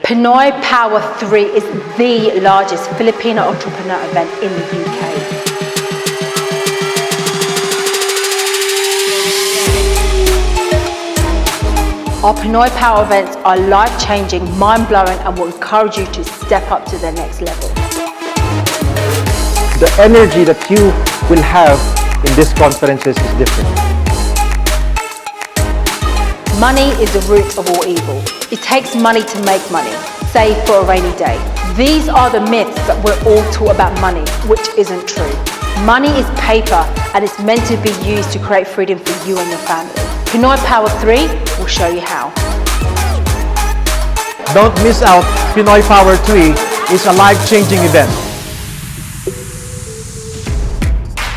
Pinoy Power 3 is the largest Filipino entrepreneur event in the UK. Our Pinoy Power events are life-changing, mind-blowing, and will encourage you to step up to the next level. The energy that you will have in these conferences is different. Money is the root of all evil. It takes money to make money, save for a rainy day. These are the myths that we're all taught about money, which isn't true. Money is paper and it's meant to be used to create freedom for you and your family. Pinoy Power 3 will show you how. Don't miss out. Pinoy Power 3 is a life-changing event.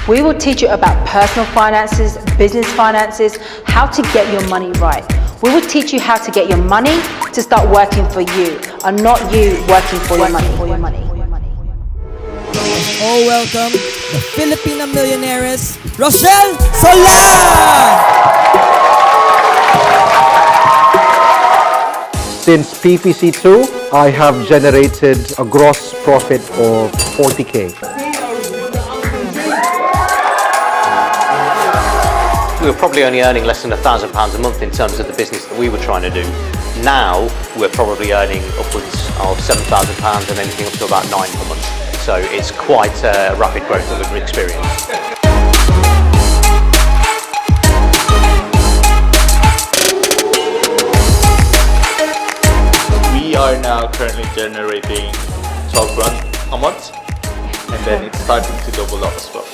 We will teach you about personal finances, business finances, how to get your money right. We will teach you how to get your money to start working for you, and not you working for your money. Oh, welcome the Filipino millionaires, Rachelle Solan! Since PPC2, I have generated a gross profit of 40K. We were probably only earning less than £1,000 a month in terms of the business that we were trying to do. Now we're probably earning upwards of £7,000 and anything up to about £9,000 per month. So it's quite a rapid growth that we've experienced. We are now currently generating 12 grand a month, and then it's starting to double up as well.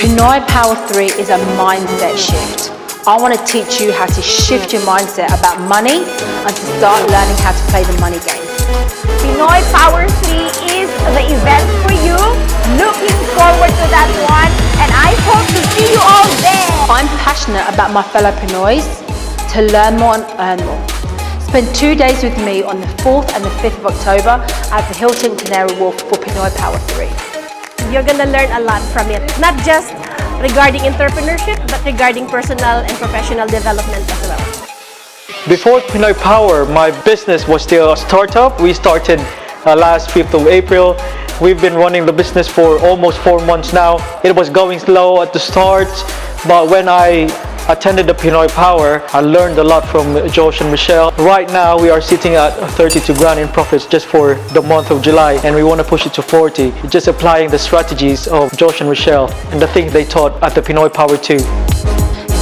Pinoy Power 3 is a mindset shift. I want to teach you how to shift your mindset about money and to start learning how to play the money game. Pinoy Power 3 is the event for you. Looking forward to that one, and I hope to see you all there. I'm passionate about my fellow Pinoys to learn more and earn more. Spend 2 days with me on the 4th and the 5th of October at the London Canary Wharf for Pinoy Power 3. You're gonna learn a lot from it, not just regarding entrepreneurship, but regarding personal and professional development as well. Before Pinoy Power, my business was still a startup. We started last 5th of April. We've been running the business for almost 4 months now. It was going slow at the start, but when I attended the Pinoy Power, I learned a lot from Josh and Michelle. Right now, we are sitting at 32 grand in profits just for the month of July, and we want to push it to 40. Just applying the strategies of Josh and Michelle and the things they taught at the Pinoy Power 2.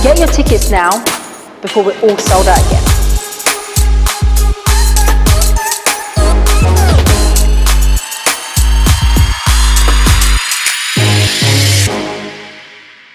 Get your tickets now before we're all sold out again.